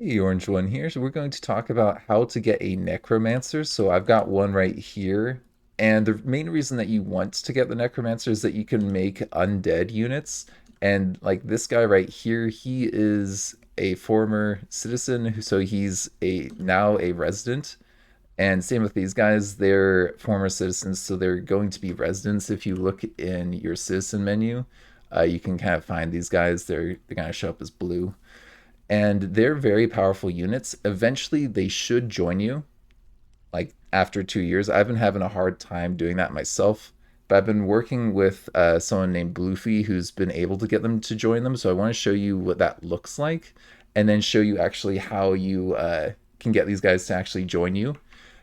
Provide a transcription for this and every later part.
Hey, Orange One here. So we're going to talk about how to get a Necromancer. So I've got one right here. And the main reason that you want to get the Necromancer is that you can make undead units. And like this guy right here, he is a former citizen, so he's a now a resident. And same with these guys, they're former citizens, so they're going to be residents. If you look in your citizen menu, you can kind of find these guys. They're going to show up as blue, and they're very powerful units. Eventually, they should join you, like after 2 years. I've been having a hard time doing that myself, but I've been working with someone named Bluefy who's been able to get them to join them. So I want to show you what that looks like, and then show you actually how you can get these guys to actually join you,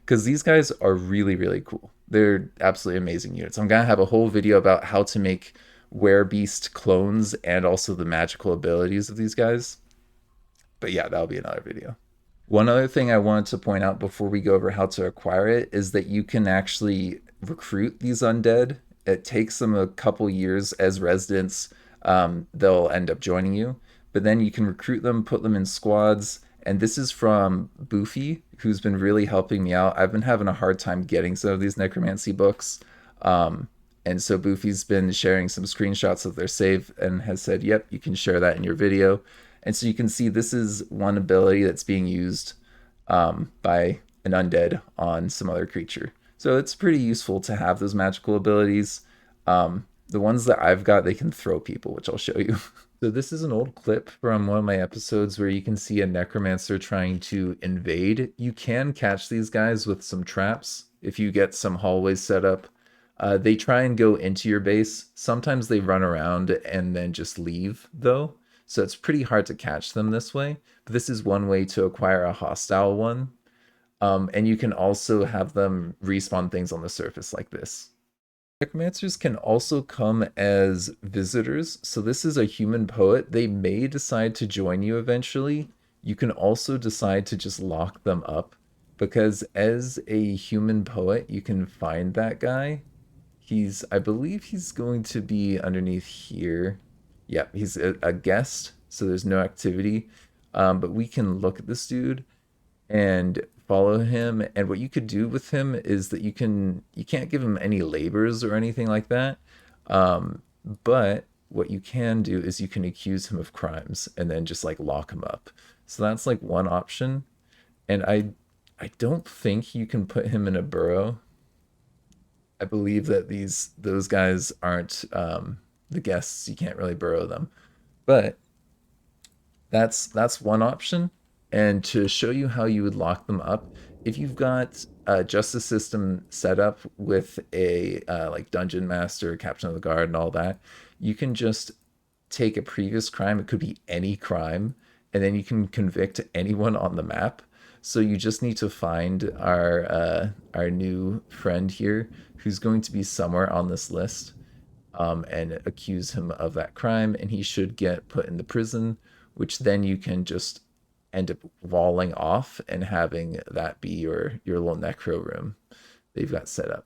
because these guys are really, really cool. They're absolutely amazing units. I'm gonna have a whole video about how to make werebeast clones and also the magical abilities of these guys. But yeah, that'll be another video. One other thing I wanted to point out before we go over how to acquire it is that you can actually recruit these undead. It takes them a couple years as residents. They'll end up joining you, but then you can recruit them, put them in squads. And this is from Boofy, who's been really helping me out. I've been having a hard time getting some of these necromancy books. And so Boofy's been sharing some screenshots of their save and has said, yep, you can share that in your video. And so you can see this is one ability that's being used by an undead on some other creature. So it's pretty useful to have those magical abilities. The ones that I've got, they can throw people, which I'll show you. So this is an old clip from one of my episodes where you can see a necromancer trying to invade. You can catch these guys with some traps if you get some hallways set up. They try and go into your base. Sometimes they run around and then just leave, though. So it's pretty hard to catch them this way. But this is one way to acquire a hostile one. And you can also have them respawn things on the surface like this. Necromancers can also come as visitors. So this is a human poet. They may decide to join you eventually. You can also decide to just lock them up, because as a human poet, you can find that guy. I believe he's going to be underneath here. Yeah, he's a guest, so there's no activity. But we can look at this dude and follow him. And what you could do with him is that you can't give him any labors or anything like that. But what you can do is you can accuse him of crimes and then just like lock him up. So that's like one option. And I don't think you can put him in a burrow. I believe that those guys aren't the guests. You can't really burrow them, but that's one option. And to show you how you would lock them up, if you've got a justice system set up with a like dungeon master, captain of the guard, and all that, you can just take a previous crime. It could be any crime, and then you can convict anyone on the map. So you just need to find our new friend here, who's going to be somewhere on this list, and accuse him of that crime, and he should get put in the prison, which then you can just end up walling off and having that be your little necro room that you've got set up.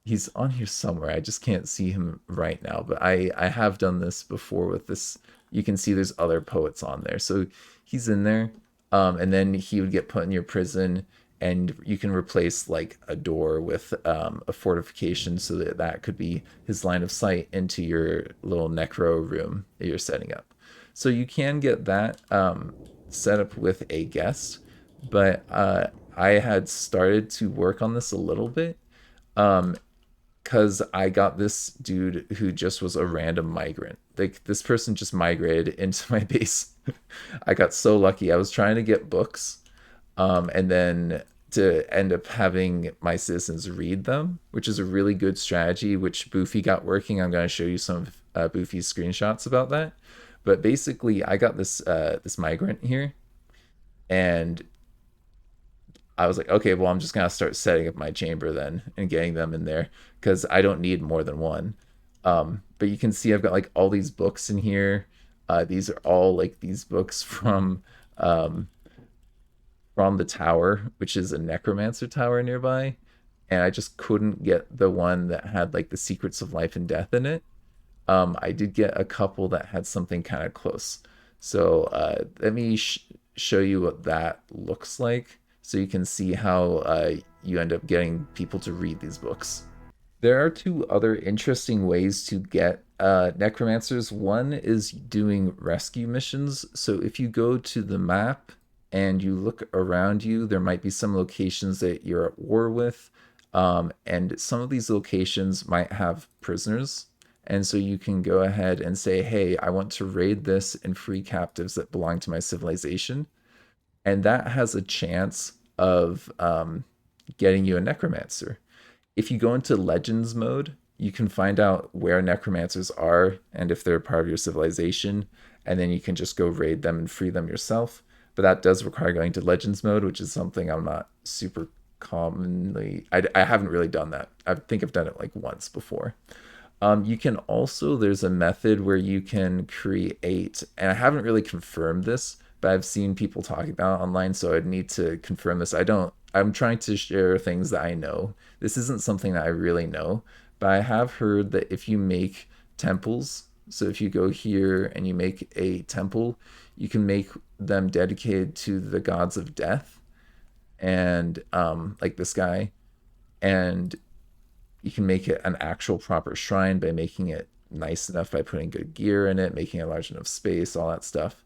He's on here somewhere. I just can't see him right now, but I have done this before with this. You can see there's other poets on there, so he's in there. And then he would get put in your prison, and you can replace like a door with a fortification, so that that could be his line of sight into your little necro room that you're setting up. So you can get that set up with a guest, but I had started to work on this a little bit, because I got this dude who just was a random migrant. Like this person just migrated into my base. I got so lucky. I was trying to get books, and then to end up having my citizens read them, which is a really good strategy, which Boofy got working. I'm going to show you some of Boofy's screenshots about that. But basically, I got this migrant here, and I was like, okay, well, I'm just gonna start setting up my chamber then and getting them in there, because I don't need more than one. But you can see I've got like all these books in here. These are all like these books um, from the tower, which is a necromancer tower nearby. And I just couldn't get the one that had like the secrets of life and death in it. I did get a couple that had something kind of close. So let me show you what that looks like so you can see how you end up getting people to read these books. There are two other interesting ways to get necromancers. One is doing rescue missions. So if you go to the map and you look around you, there might be some locations that you're at war with. And some of these locations might have prisoners. And so you can go ahead and say, hey, I want to raid this and free captives that belong to my civilization. And that has a chance of getting you a necromancer. If you go into legends mode, you can find out where necromancers are and if they're part of your civilization, and then you can just go raid them and free them yourself. But that does require going to legends mode, which is something I'm not super commonly. I haven't really done that. I think I've done it like once before. You can also, there's a method where you can create, and I haven't really confirmed this, but I've seen people talking about it online, so I'd need to confirm this. I'm trying to share things that I know. This isn't something that I really know, but I have heard that if you make temples, so if you go here and you make a temple, you can make them dedicated to the gods of death and like this guy, and you can make it an actual proper shrine by making it nice enough by putting good gear in it, making a large enough space, all that stuff.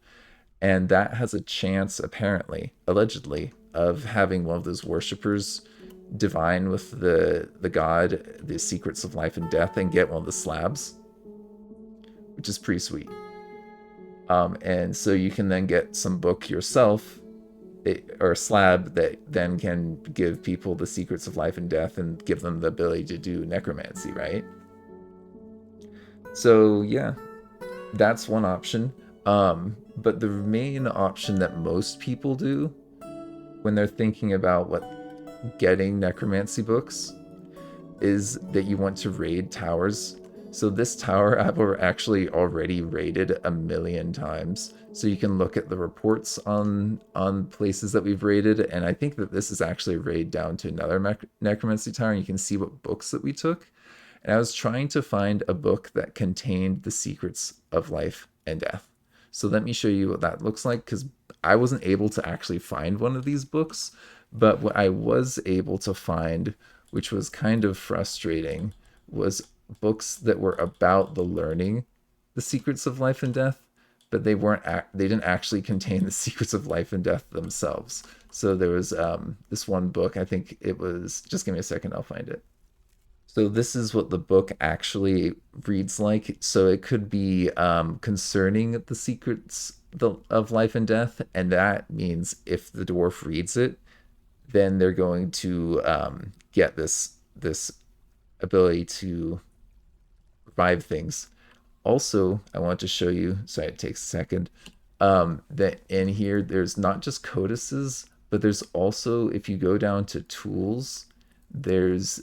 And that has a chance, apparently, allegedly, of having one of those worshippers divine with the god, the secrets of life and death, and get one of the slabs, which is pretty sweet. And so you can then get some book yourself, or a slab that then can give people the secrets of life and death and give them the ability to do necromancy, right? So yeah, that's one option. But the main option that most people do when they're thinking about what getting necromancy books is that you want to raid towers. So this tower I've actually already raided 1,000,000 times. So you can look at the reports on places that we've raided, and I think that this is actually a raid down to another necromancy tower, and you can see what books that we took. And I was trying to find a book that contained the secrets of life and death. So let me show you what that looks like, because I wasn't able to actually find one of these books, but what I was able to find, which was kind of frustrating, was books that were about the learning the secrets of life and death, but they didn't actually contain the secrets of life and death themselves. So there was this one book, I think it was, just give me a second, I'll find it. So this is what the book actually reads like. So it could be concerning the secrets of life and death, and that means if the dwarf reads it, then they're going to get this ability to revive things. Also, I want to show you, sorry, it takes a second, that in here there's not just codices, but there's also, if you go down to tools, there's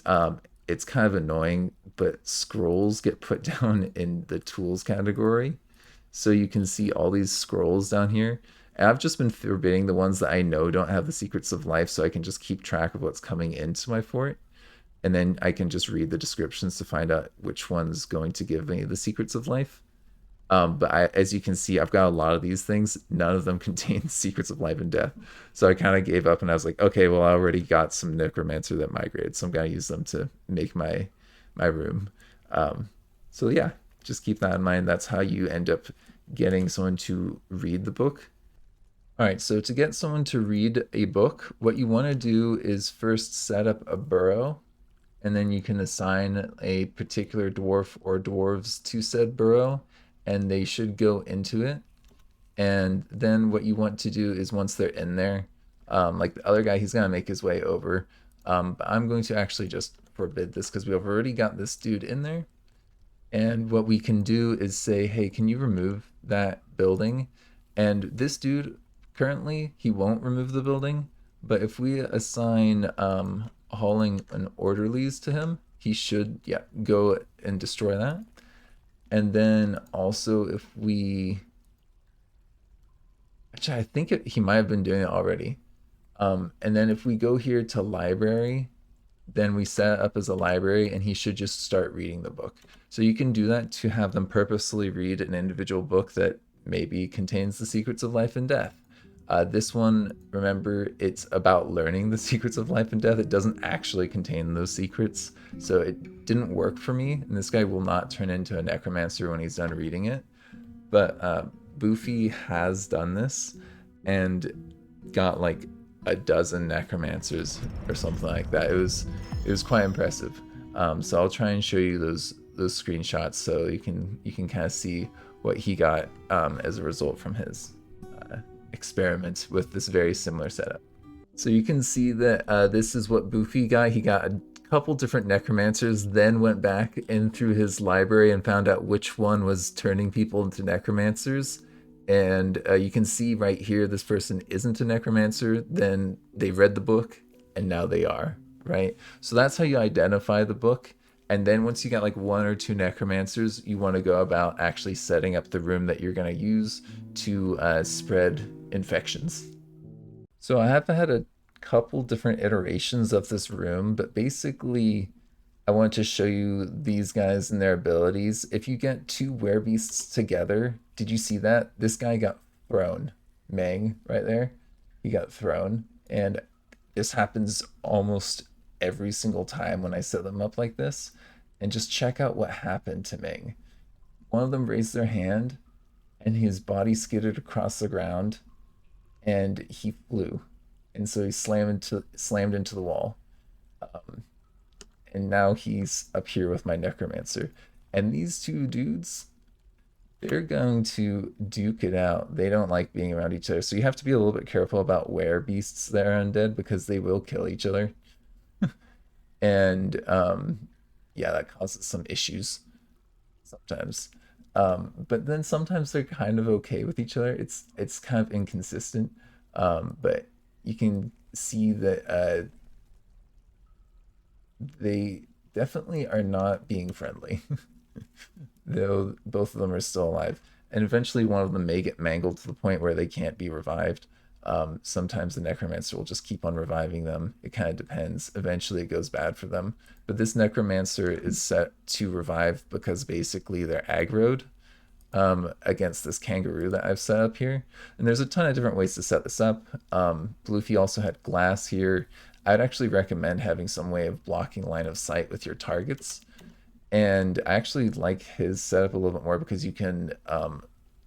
it's kind of annoying, but scrolls get put down in the tools category. So you can see all these scrolls down here. And I've just been forbidding the ones that I know don't have the secrets of life, so I can just keep track of what's coming into my fort. And then I can just read the descriptions to find out which one's going to give me the secrets of life. But as you can see, I've got a lot of these things. None of them contain secrets of life and death. So I kind of gave up and I was like, okay, well, I already got some necromancer that migrated, so I'm gonna use them to make my room. So yeah, just keep that in mind. That's how you end up getting someone to read the book. All right, so to get someone to read a book, what you want to do is first set up a burrow, and then you can assign a particular dwarf or dwarves to said burrow, and they should go into it. And then what you want to do is once they're in there, like the other guy, he's gonna make his way over. But I'm going to actually just forbid this because we've already got this dude in there. And what we can do is say, hey, can you remove that building? And this dude, currently, he won't remove the building. But if we assign hauling and orderlies to him, he should, yeah, go and destroy that. And then also if we, actually, I think he might have been doing it already. And then if we go here to library, then we set it up as a library and he should just start reading the book. So you can do that to have them purposely read an individual book that maybe contains the secrets of life and death. This one, remember, it's about learning the secrets of life and death. It doesn't actually contain those secrets, so it didn't work for me. And this guy will not turn into a necromancer when he's done reading it. But Boofy has done this and got like a dozen necromancers or something like that. It was quite impressive. So I'll try and show you those screenshots so you can kind of see what he got as a result from his experiment with this very similar setup. So you can see that this is what Boofy got. He got a couple different necromancers, then went back in through his library and found out which one was turning people into necromancers. And you can see right here, this person isn't a necromancer. Then they read the book, and now they are, right? So that's how you identify the book. And then once you got like one or two necromancers, you want to go about actually setting up the room that you're going to use to spread infections. So I have had a couple different iterations of this room, but basically I want to show you these guys and their abilities. If you get two werebeasts together, did you see that? This guy got thrown. Meng, right there. He got thrown. And this happens almost every single time when I set them up like this. And just check out what happened to Meng. One of them raised their hand, and his body skidded across the ground, and he flew. And so he slammed into the wall. Um, and now he's up here with my necromancer. And these two dudes, they're going to duke it out. They don't like being around each other. So you have to be a little bit careful about where beasts that are undead because they will kill each other. And yeah, that causes some issues sometimes. But then sometimes they're kind of okay with each other. It's kind of inconsistent. But you can see that they definitely are not being friendly, though both of them are still alive. And eventually, one of them may get mangled to the point where they can't be revived. Sometimes the necromancer will just keep on reviving them. It kind of depends. Eventually, it goes bad for them. But this necromancer is set to revive because basically they're aggroed against this kangaroo that I've set up here. And there's a ton of different ways to set this up. Bluefy also had glass here. I'd actually recommend having some way of blocking line of sight with your targets. And I actually like his setup a little bit more because you can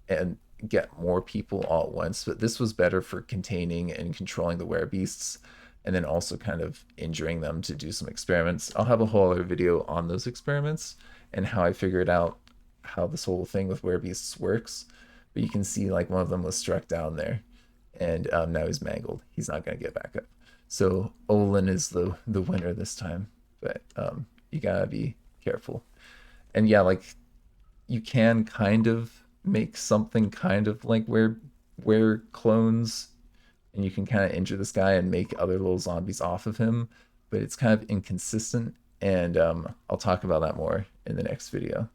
and get more people all at once. But this was better for containing and controlling the werebeasts, and then also kind of injuring them to do some experiments. I'll have a whole other video on those experiments and how I figured out how this whole thing with werebeasts works. But you can see like one of them was struck down there, and now he's mangled. He's not going to get back up. So Olin is the winner this time, but you gotta be careful. And yeah, like you can kind of make something kind of like where clones, and you can kind of injure this guy and make other little zombies off of him, but it's kind of inconsistent. And I'll talk about that more in the next video.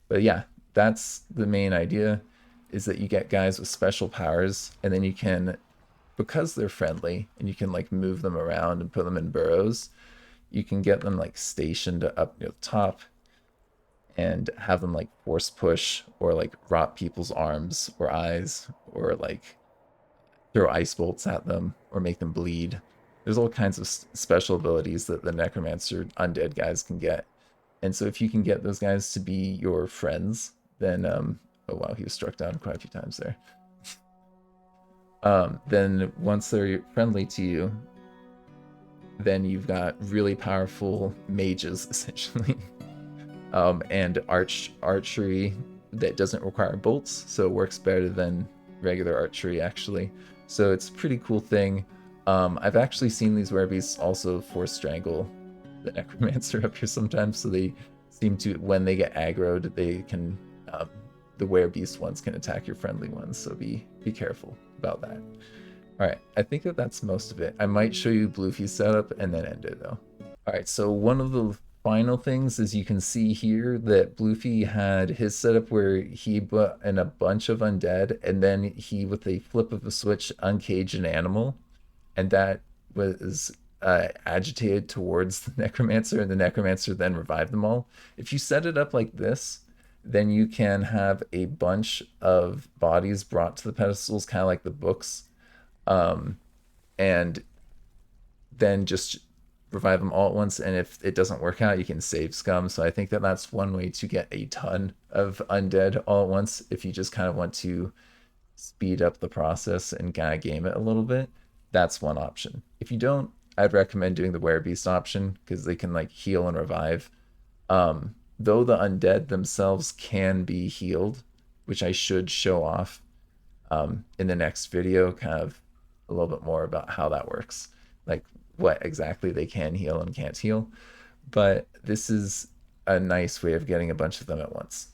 But yeah, that's the main idea, is that you get guys with special powers, and then you can, because they're friendly and you can like move them around and put them in burrows, you can get them like stationed up near the top and have them like force push or like rot people's arms or eyes, or like throw ice bolts at them or make them bleed. There's all kinds of special abilities that the necromancer undead guys can get. And so if you can get those guys to be your friends, then oh wow, he was struck down quite a few times there. Then once they're friendly to you, then you've got really powerful mages essentially. And archery that doesn't require bolts, so it works better than regular archery actually. So it's a pretty cool thing. I've actually seen these werebeasts also force strangle the necromancer up here sometimes, so they seem to, when they get aggroed, they can the werebeast ones can attack your friendly ones, so be careful about that. All right, I think that's most of it. I might show you Bluefy's setup and then end it though. All right, so one of the final things is you can see here that Bluefy had his setup where he put in a bunch of undead, and then he, with a flip of a switch, uncaged an animal, and that was agitated towards the necromancer, and the necromancer then revived them all. If you set it up like this, then you can have a bunch of bodies brought to the pedestals, kind of like the books. and then just revive them all at once. And if it doesn't work out, you can save scum. So I think that that's one way to get a ton of undead all at once if you just kind of want to speed up the process and kind of game it a little bit. That's one option. If you don't, I'd recommend doing the werebeast option because they can like heal and revive. Though the undead themselves can be healed, which I should show off in the next video, kind of a little bit more about how that works, like what exactly they can heal and can't heal. But this is a nice way of getting a bunch of them at once.